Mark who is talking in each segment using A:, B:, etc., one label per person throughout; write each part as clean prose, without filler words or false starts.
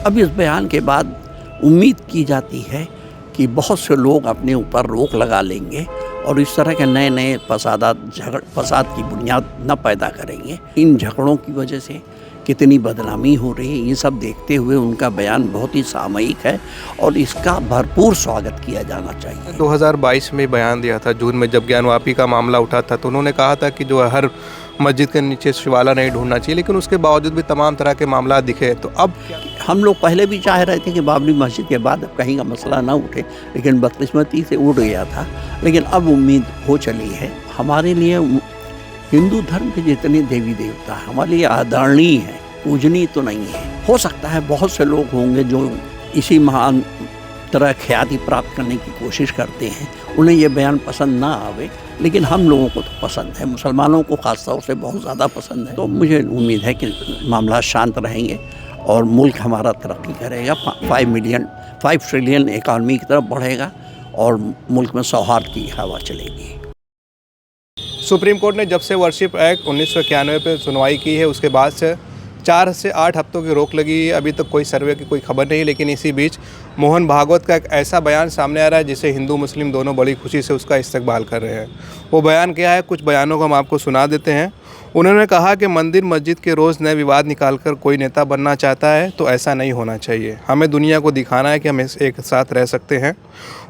A: अब इस बयान के बाद उम्मीद की जाती है कि बहुत से लोग अपने ऊपर रोक लगा लेंगे और इस तरह के नए नए फसाद की बुनियाद न पैदा करेंगे। इन झगड़ों की वजह से कितनी बदनामी हो रही है, ये सब देखते हुए उनका बयान बहुत ही सामयिक है और इसका भरपूर स्वागत किया जाना चाहिए।
B: 2022 में बयान दिया था जून में, जब ज्ञानवापी का मामला उठा था, तो उन्होंने कहा था कि जो हर मस्जिद के नीचे शिवाला नहीं ढूंढना चाहिए, लेकिन उसके बावजूद भी तमाम तरह के मामला दिखे। तो अब
A: हम लोग पहले भी चाह रहे थे कि बाबरी मस्जिद के बाद अब कहीं का मसला ना उठे, लेकिन बदकिस्मती से उठ गया था। लेकिन अब उम्मीद हो चली है। हमारे लिए हिंदू धर्म के जितने देवी देवता हमारे लिए आदरणीय है, पूजनीय तो नहीं है। हो सकता है बहुत से लोग होंगे जो इसी महान तरह ख्याति प्राप्त करने की कोशिश करते हैं, उन्हें ये बयान पसंद ना आवे, लेकिन हम लोगों को तो पसंद है, मुसलमानों को ख़ास तौर से बहुत ज़्यादा पसंद है। तो मुझे उम्मीद है कि मामला शांत रहेंगे और मुल्क हमारा तरक्की करेगा, 5 ट्रिलियन इकॉनमी की तरफ बढ़ेगा और मुल्क में सौहार्द की हवा चलेगी।
B: सुप्रीम कोर्ट ने जब से वर्शिप एक्ट 1991 पर सुनवाई की है, उसके बाद से 4 से 8 हफ्तों की रोक लगी है। अभी तक कोई सर्वे की कोई खबर नहीं, लेकिन इसी बीच मोहन भागवत का एक ऐसा बयान सामने आ रहा है जिसे हिंदू मुस्लिम दोनों बड़ी खुशी से उसका इस्तकबाल कर रहे हैं। वो बयान क्या है, कुछ बयानों को हम आपको सुना देते हैं। उन्होंने कहा कि मंदिर मस्जिद के रोज़ नए विवाद निकालकर कोई नेता बनना चाहता है तो ऐसा नहीं होना चाहिए। हमें दुनिया को दिखाना है कि हम एक साथ रह सकते हैं।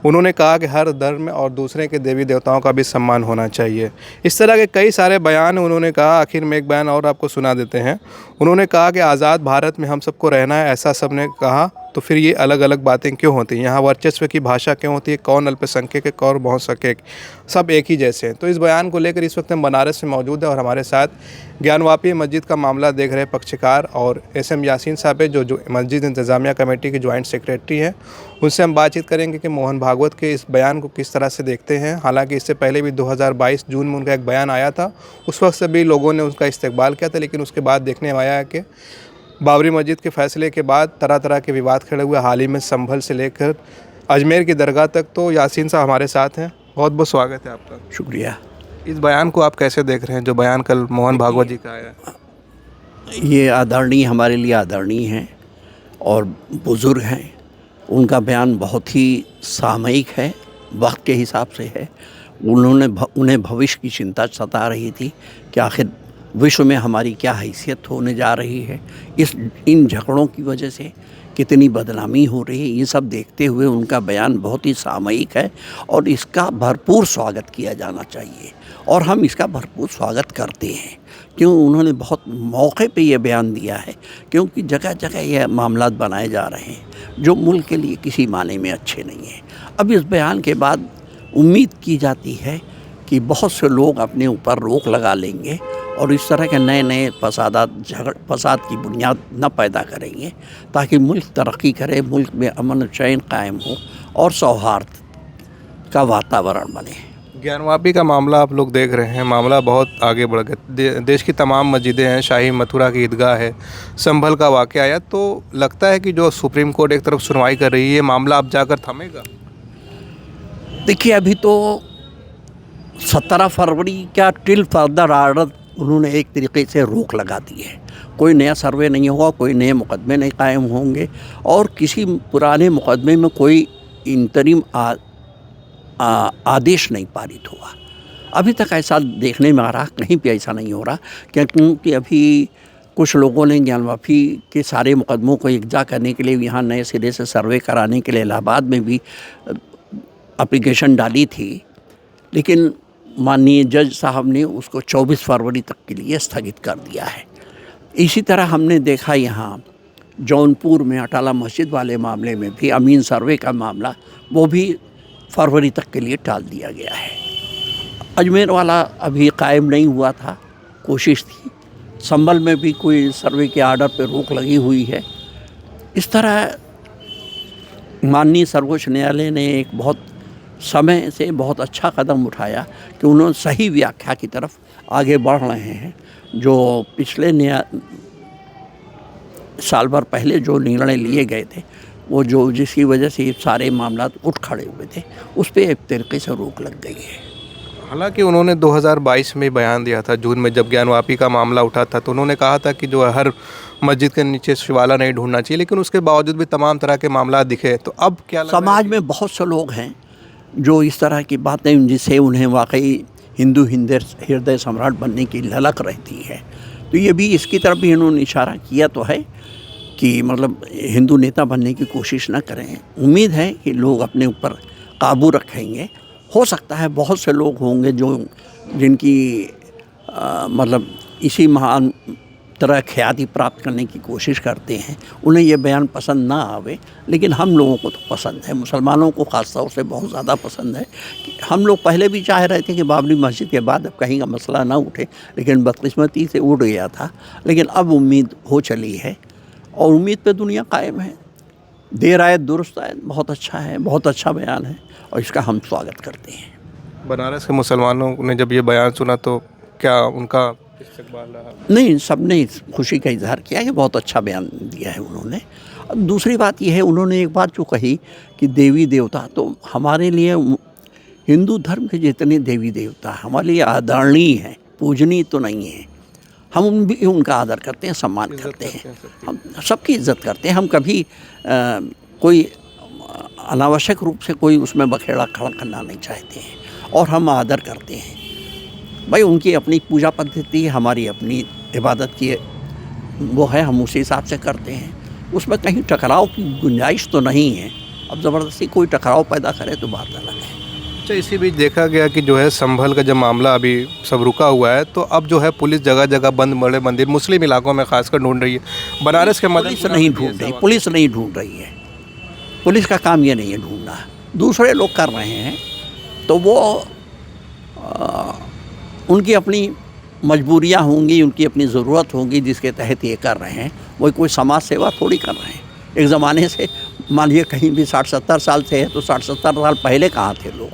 B: उन्होंने कहा कि हर धर्म और दूसरे के देवी देवताओं का भी सम्मान होना चाहिए। इस तरह के कई सारे बयान उन्होंने कहा। आखिर में एक बयान और आपको सुना देते हैं। उन्होंने कहा कि आज़ाद भारत में हम सबको रहना है, ऐसा सबने कहा, तो फिर ये अलग अलग बातें क्यों होती हैं? यहाँ वर्चस्व की भाषा क्यों होती है? कौन अल्पसंख्यक है, कौन बहुसंख्यक, सब एक ही जैसे हैं। तो इस बयान को लेकर इस वक्त हम बनारस में मौजूद है और हमारे साथ ज्ञानवापी मस्जिद का मामला देख रहे पक्षकार और SM यासीन साहब है, जो मस्जिद इंतज़ामिया कमेटी के जॉइंट सेक्रेटरी हैं। उनसे हम बातचीत करेंगे कि मोहन भागवत के इस बयान को किस तरह से देखते हैं। हालांकि इससे पहले भी 2022 जून में उनका एक बयान आया था, उस वक्त से भी लोगों ने उसका इस्तकबाल किया था, लेकिन उसके बाद देखने में आया है कि बाबरी मस्जिद के फैसले के बाद तरह तरह के विवाद खड़े हुए। हाल ही में संभल से लेकर अजमेर की दरगाह तक। तो यासीन साहब हमारे साथ हैं, बहुत बहुत स्वागत है आपका।
A: शुक्रिया।
B: इस बयान को आप कैसे देख रहे हैं जो बयान कल मोहन भागवत जी का आया?
A: ये आदरणीय, हमारे लिए आदरणीय हैं और बुज़ुर्ग हैं। उनका बयान बहुत ही सामयिक है, वक्त के हिसाब से है। उन्हें भविष्य की चिंता सता रही थी कि आखिर विश्व में हमारी क्या हैसियत होने जा रही है, इन झगड़ों की वजह से कितनी बदनामी हो रही है, ये सब देखते हुए उनका बयान बहुत ही सामयिक है और इसका भरपूर स्वागत किया जाना चाहिए और हम इसका भरपूर स्वागत करते हैं। क्यों उन्होंने बहुत मौके पे ये बयान दिया है, क्योंकि जगह जगह ये मामलात बनाए जा रहे हैं जो मुल्क के लिए किसी माने में अच्छे नहीं हैं। अब इस बयान के बाद उम्मीद की जाती है कि बहुत से लोग अपने ऊपर रोक लगा लेंगे और इस तरह के नए नए फसाद की बुनियाद न पैदा करेंगे, ताकि मुल्क तरक्की करे, मुल्क में अमन चैन कायम हो और सौहार्द का वातावरण बने।
B: ज्ञानवापी का मामला आप लोग देख रहे हैं, मामला बहुत आगे बढ़ गया। देश की तमाम मस्जिदें हैं, शाही मथुरा की ईदगाह है, संभल का वाक़या आया, तो लगता है कि जो सुप्रीम कोर्ट एक तरफ सुनवाई कर रही है, मामला अब जाकर थमेगा?
A: देखिए, अभी तो 17 फरवरी का टिल फर्दर ऑर्डर उन्होंने एक तरीके से रोक लगा दी है। कोई नया सर्वे नहीं होगा, कोई नए मुकदमे नहीं कायम होंगे और किसी पुराने मुकदमे में कोई इंतरिम आदेश नहीं पारित हुआ। अभी तक ऐसा देखने में आ रहा, कहीं पे ऐसा नहीं हो रहा, क्योंकि अभी कुछ लोगों ने ज्ञानवापी के सारे मुकदमों को यकजा करने के लिए यहाँ नए सिरे से सर्वे कराने के लिए इलाहाबाद में भी एप्लीकेशन डाली थी, लेकिन माननीय जज साहब ने उसको 24 फरवरी तक के लिए स्थगित कर दिया है। इसी तरह हमने देखा यहाँ जौनपुर में अटाला मस्जिद वाले मामले में भी अमीन सर्वे का मामला, वो भी फरवरी तक के लिए टाल दिया गया है। अजमेर वाला अभी कायम नहीं हुआ था, कोशिश थी। संभल में भी कोई सर्वे के आर्डर पर रोक लगी हुई है। इस तरह माननीय सर्वोच्च न्यायालय ने एक बहुत समय से बहुत अच्छा कदम उठाया कि उन्होंने सही व्याख्या की तरफ आगे बढ़ रहे हैं। जो पिछले साल भर पहले जो निर्णय लिए गए थे, वो जिसकी वजह से ये सारे मामला उठ खड़े हुए थे, उस पर एक तरीके से रोक लग गई है।
B: हालांकि उन्होंने 2022 में बयान दिया था जून में, जब ज्ञानवापी का मामला उठा था, तो उन्होंने कहा था कि जो हर मस्जिद के नीचे शिवाला नहीं ढूंढना चाहिए, लेकिन उसके बावजूद भी तमाम तरह के मामला दिखे, तो अब क्या लग रहा है
A: समाज में बहुत से लोग हैं जो इस तरह की बातें जिससे उन्हें वाकई हिंदू हृदय सम्राट बनने की ललक रहती है, तो ये भी इसकी तरफ भी इन्होंने इशारा किया तो है कि मतलब हिंदू नेता बनने की कोशिश न करें। उम्मीद है कि लोग अपने ऊपर काबू रखेंगे। हो सकता है बहुत से लोग होंगे जो जिनकी मतलब इसी महान तरह ख्याति प्राप्त करने की कोशिश करते हैं, उन्हें ये बयान पसंद ना आवे, लेकिन हम लोगों को तो पसंद है, मुसलमानों को ख़ास तौर से बहुत ज़्यादा पसंद है। कि हम लोग पहले भी चाह रहे थे कि बाबरी मस्जिद के बाद अब कहीं का मसला ना उठे, लेकिन बदकिस्मती से उठ गया था। लेकिन अब उम्मीद हो चली है और उम्मीद पे दुनिया कायम है। देर आए दुरुस्त आए, बहुत अच्छा है, बहुत अच्छा बयान है और इसका हम स्वागत करते हैं।
B: बनारस के मुसलमानों ने जब ये बयान सुना तो क्या उनका इस्तकबाल रहा?
A: नहीं, सबने खुशी का इजहार किया कि बहुत अच्छा बयान दिया है उन्होंने। अब दूसरी बात यह है, उन्होंने एक बात जो कही कि देवी देवता, तो हमारे लिए हिंदू धर्म के जितने देवी देवता हमारे लिए आदरणीय हैं, पूजनीय तो नहीं है। हम भी उनका आदर करते हैं, सम्मान करते हैं, हम सबकी इज्जत करते हैं। हम कभी कोई अनावश्यक रूप से कोई उसमें बखेड़ा खड़ा करना नहीं चाहते हैं और हम आदर करते हैं। भाई उनकी अपनी पूजा पद्धति है, हमारी अपनी इबादत की वो है, हम उसी हिसाब से करते हैं। उसमें कहीं टकराव की गुंजाइश तो नहीं है। अब ज़बरदस्ती कोई टकराव पैदा करे तो बात अलग है।
B: अच्छा, इसी बीच देखा गया कि जो है संभल का जब मामला अभी सब रुका हुआ है, तो अब जो है पुलिस जगह जगह बंद बड़े मंदिर मुस्लिम इलाकों में खासकर ढूंढ रही है। बनारस के
A: पुलिस नहीं ढूंढ रही, पुलिस नहीं ढूंढ रही है। पुलिस का काम ये नहीं है ढूंढना, दूसरे लोग कर रहे हैं, तो वो उनकी अपनी मजबूरियां होंगी, उनकी अपनी ज़रूरत होगी जिसके तहत ये कर रहे हैं। वो कोई समाज सेवा थोड़ी कर रहे हैं। एक ज़माने से मान लीजिए कहीं भी 60-70 साल से है तो 60-70 साल पहले कहाँ थे लोग?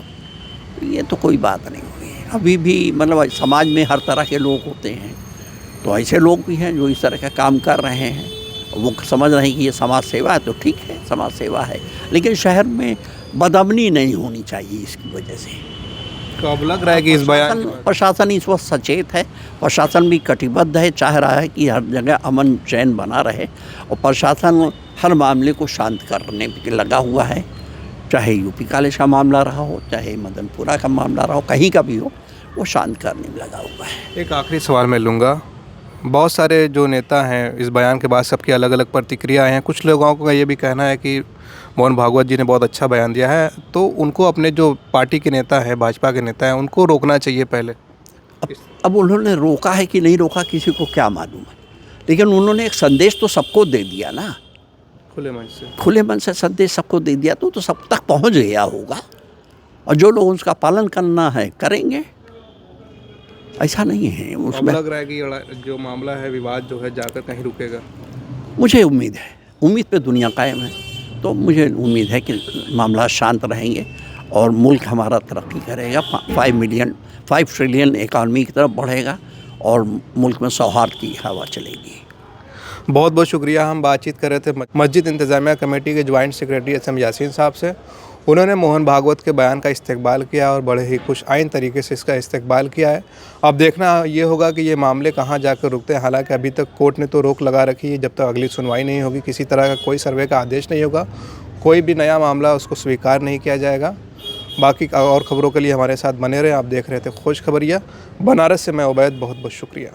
A: ये तो कोई बात नहीं हुई है। अभी भी मतलब समाज में हर तरह के लोग होते हैं, तो ऐसे लोग भी हैं जो इस तरह का काम कर रहे हैं। वो समझ रहे हैं कि ये समाज सेवा है, तो ठीक है, समाज सेवा है, लेकिन शहर में बदअमनी नहीं होनी चाहिए इसकी वजह से।
B: तो अब लग रहा है कि इस बयान
A: प्रशासन इस वक्त सचेत है, प्रशासन भी कटिबद्ध है, चाह रहा है कि हर जगह अमन चैन बना रहे और प्रशासन हर मामले को शांत करने पे लगा हुआ है। चाहे यूपी कॉलेज का मामला रहा हो, चाहे मदनपुरा का मामला रहा हो, कहीं का भी हो, वो शांत करने में लगा हुआ है।
B: एक आखिरी सवाल मैं लूँगा। बहुत सारे जो नेता हैं इस बयान के बाद सबकी अलग अलग प्रतिक्रियाएँ हैं। कुछ लोगों का ये भी कहना है कि मोहन भागवत जी ने बहुत अच्छा बयान दिया है, तो उनको अपने जो पार्टी के नेता हैं, भाजपा के नेता हैं, उनको रोकना चाहिए पहले।
A: अब उन्होंने रोका है कि नहीं रोका किसी को क्या मालूम है, लेकिन उन्होंने एक संदेश तो सबको दे दिया ना, खुले मन से संदेश सबको दे दिया, तो सब तक पहुंच गया होगा और जो लोग उसका पालन करना है करेंगे। ऐसा नहीं है उसमें।
B: लग रहा है कि जो मामला है, विवाद जो है, जाकर कहीं रुकेगा।
A: मुझे उम्मीद है, उम्मीद पे दुनिया कायम है, तो मुझे उम्मीद है कि मामला शांत रहेंगे और मुल्क हमारा तरक्की करेगा, 5 ट्रिलियन इकॉनमी की तरफ बढ़ेगा और मुल्क में सौहार्द की हवा चलेगी।
B: बहुत बहुत शुक्रिया। हम बातचीत कर रहे थे मस्जिद इंतज़ामिया कमेटी के ज्वाइंट सेक्रेटरी SM यासीन साहब से। उन्होंने मोहन भागवत के बयान का इस्तकबाल किया और बड़े ही खुश आइन तरीके से इसका इस्तकबाल किया है। अब देखना ये होगा कि ये मामले कहाँ जाकर रुकते हैं। हालांकि अभी तक कोर्ट ने तो रोक लगा रखी है, जब तक अगली सुनवाई नहीं होगी, किसी तरह का कोई सर्वे का आदेश नहीं होगा, कोई भी नया मामला उसको स्वीकार नहीं किया जाएगा। बाकी और ख़बरों के लिए हमारे साथ बने रहे। आप देख रहे थे खुश खबरिया। बनारस से मैं उबैद, बहुत बहुत शुक्रिया।